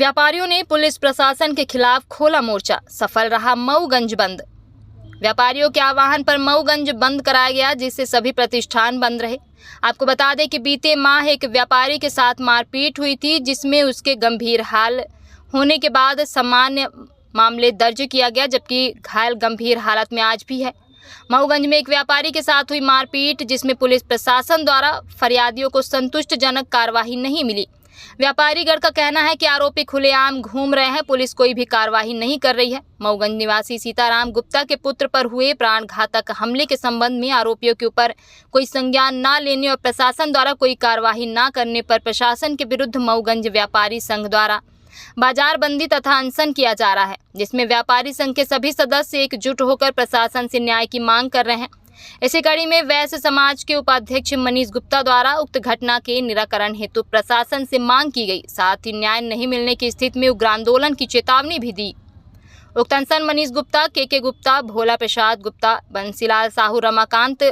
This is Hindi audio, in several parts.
व्यापारियों ने पुलिस प्रशासन के खिलाफ खोला मोर्चा, सफल रहा मऊगंज बंद। व्यापारियों के आह्वान पर मऊगंज बंद कराया गया, जिससे सभी प्रतिष्ठान बंद रहे। आपको बता दें कि बीते माह एक व्यापारी के साथ मारपीट हुई थी, जिसमें उसके गंभीर हाल होने के बाद सामान्य मामले दर्ज किया गया, जबकि घायल गंभीर हालत में आज भी है। मऊगंज में एक व्यापारी के साथ हुई मारपीट, जिसमें पुलिस प्रशासन द्वारा फरियादियों को संतुष्टजनक कार्रवाई नहीं मिली। व्यापारीगण का कहना है कि आरोपी खुलेआम घूम रहे हैं, पुलिस कोई भी कार्रवाई नहीं कर रही है। मऊगंज निवासी सीताराम गुप्ता के पुत्र पर हुए प्राणघातक हमले के संबंध में आरोपियों के ऊपर कोई संज्ञान न लेने और प्रशासन द्वारा कोई कार्रवाई न करने पर प्रशासन के विरुद्ध मऊगंज व्यापारी संघ द्वारा बाजारबंदी तथा अनशन किया जा रहा है, जिसमें व्यापारी संघ के सभी सदस्य एकजुट होकर प्रशासन से न्याय की मांग कर रहे हैं। इसी कड़ी में वैश्य समाज के उपाध्यक्ष मनीष गुप्ता द्वारा उक्त घटना के निराकरण हेतु प्रशासन से मांग की गई। साथ ही न्याय नहीं मिलने की स्थिति में उग्र आंदोलन की चेतावनी भी दी। उक्त अनशन मनीष गुप्ता, के गुप्ता, भोला प्रसाद गुप्ता, बंसीलाल साहू, रमाकांत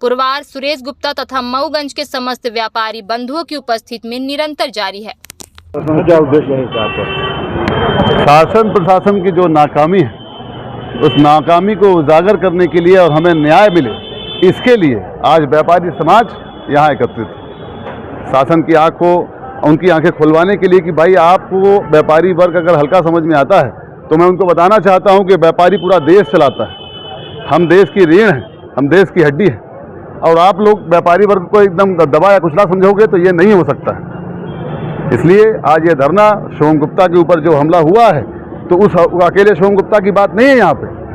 पुरवार, सुरेश गुप्ता तथा मऊगंज के समस्त व्यापारी बंधुओं की उपस्थिति में निरंतर जारी है। क्या उद्देश्य है? शासन प्रशासन की जो नाकामी है, उस नाकामी को उजागर करने के लिए और हमें न्याय मिले, इसके लिए आज व्यापारी समाज यहाँ एकत्रित है। शासन की आंख को, उनकी आंखें खुलवाने के लिए कि भाई आपको व्यापारी वर्ग अगर हल्का समझ में आता है, तो मैं उनको बताना चाहता हूँ कि व्यापारी पूरा देश चलाता है। हम देश की रीढ़ हैं, हम देश की हड्डी हैं, और आप लोग व्यापारी वर्ग को एकदम दबा या कुचला समझोगे तो ये नहीं हो सकता है। इसलिए आज ये धरना सोम गुप्ता के ऊपर जो हमला हुआ है, तो उस अकेले सोम गुप्ता की बात नहीं है।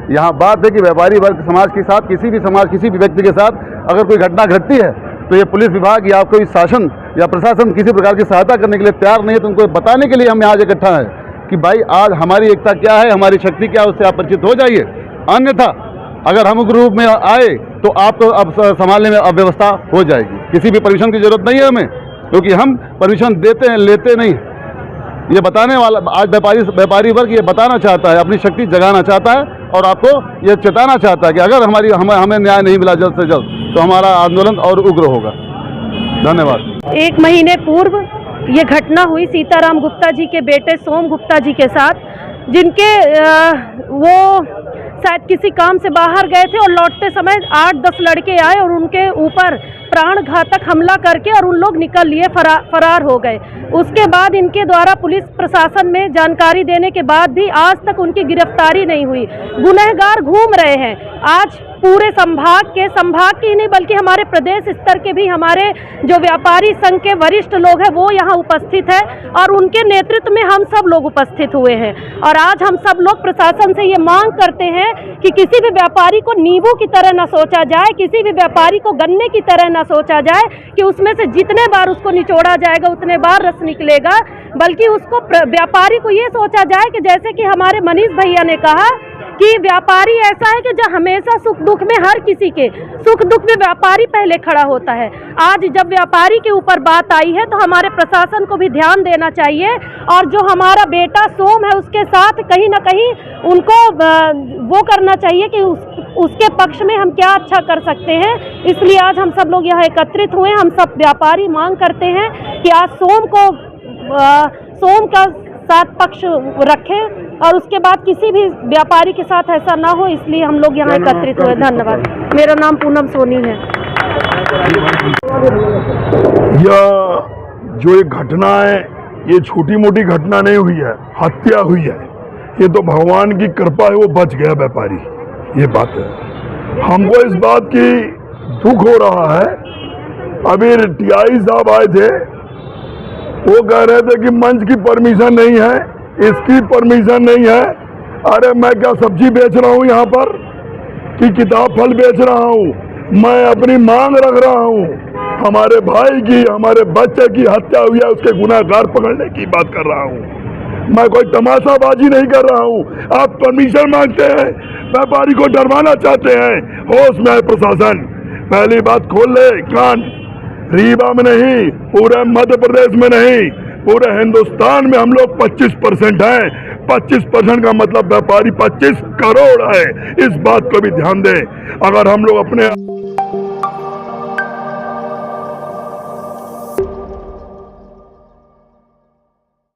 यहाँ बात है कि व्यापारी वर्ग समाज के साथ, किसी भी समाज, किसी भी व्यक्ति के साथ अगर कोई घटना घटती है, तो ये पुलिस विभाग या कोई शासन या प्रशासन किसी प्रकार की सहायता करने के लिए तैयार नहीं है। तो उनको बताने के लिए हम यहाँ इकट्ठा हैं कि भाई आज हमारी एकता क्या है, हमारी शक्ति क्या है, उससे आप परिचित हो जाइए। अन्यथा अगर हम उग्र रूप में आए तो आपको अब संभालने में अव्यवस्था हो जाएगी। किसी भी परमिशन की जरूरत नहीं है हमें, क्योंकि हम परमिशन देते हैं, लेते नहीं। ये बताने वाला आज व्यापारी वर्ग ये बताना चाहता है, अपनी शक्ति जगाना चाहता है और आपको ये चेताना चाहता है कि अगर हमें न्याय नहीं मिला जल्द से जल्द, तो हमारा आंदोलन और उग्र होगा। धन्यवाद। 1 महीने पूर्व ये घटना हुई सीताराम गुप्ता जी के बेटे सोम गुप्ता जी के साथ, जिनके वो शायद किसी काम से बाहर गए थे और लौटते समय 8-10 लड़के आए और उनके ऊपर प्राणघातक हमला करके और उन लोग निकल लिए, फरार हो गए। उसके बाद इनके द्वारा पुलिस प्रशासन में जानकारी देने के बाद भी आज तक उनकी गिरफ्तारी नहीं हुई। गुनहगार घूम रहे हैं। आज पूरे संभाग की नहीं बल्कि हमारे प्रदेश स्तर के भी हमारे जो व्यापारी संघ के वरिष्ठ लोग हैं वो यहाँ उपस्थित है और उनके नेतृत्व में हम सब लोग उपस्थित हुए हैं। और आज हम सब लोग प्रशासन से ये मांग करते हैं कि किसी भी व्यापारी को नींबू की तरह न सोचा जाए, किसी भी व्यापारी को गन्ने की तरह न सोचा जाए कि उसमें से जितने बार उसको निचोड़ा जाएगा उतने बार रस निकलेगा, बल्कि उसको व्यापारी को ये सोचा जाए कि जैसे कि हमारे मनीष भैया ने कहा कि व्यापारी ऐसा है कि जो हमेशा सुख दुख में, हर किसी के सुख दुख में व्यापारी पहले खड़ा होता है। आज जब व्यापारी के ऊपर बात आई है तो हमारे प्रशासन को भी ध्यान देना चाहिए और जो हमारा बेटा सोम है उसके साथ कहीं ना कहीं उनको वो करना चाहिए कि उसके पक्ष में हम क्या अच्छा कर सकते हैं। इसलिए आज हम सब लोग यहाँ एकत्रित हुए। हम सब व्यापारी मांग करते हैं कि आज सोम का साथ पक्ष रखें और उसके बाद किसी भी व्यापारी के साथ ऐसा ना हो, इसलिए हम लोग यहाँ एकत्रित हुए। धन्यवाद। मेरा नाम पूनम सोनी है। यह जो एक घटना है, ये छोटी मोटी घटना नहीं हुई है, हत्या हुई है। ये तो भगवान की कृपा है, वो बच गया व्यापारी, ये बात है। हमको इस बात की दुख हो रहा है। अभी टीआई साहब आए थे, वो कह रहे थे कि मंच की परमिशन नहीं है, इसकी परमिशन नहीं है। अरे मैं क्या सब्जी बेच रहा हूँ यहाँ पर कि किताब फल बेच रहा हूँ? मैं अपनी मांग रख रहा हूँ। हमारे भाई की, हमारे बच्चे की हत्या हुई है, उसके गुनाहगार पकड़ने की बात कर रहा हूँ। मैं कोई तमाशाबाजी नहीं कर रहा हूँ। आप परमिशन मांगते हैं, व्यापारी को डरवाना चाहते हैं। होश में है प्रशासन, पहली बात खोल ले कान। रीवा में नहीं, पूरे मध्य प्रदेश में नहीं, पूरे हिंदुस्तान में हम लोग 25% हैं। 25% का मतलब व्यापारी 25 करोड़ है। इस बात को भी ध्यान दें। अगर हम लोग अपने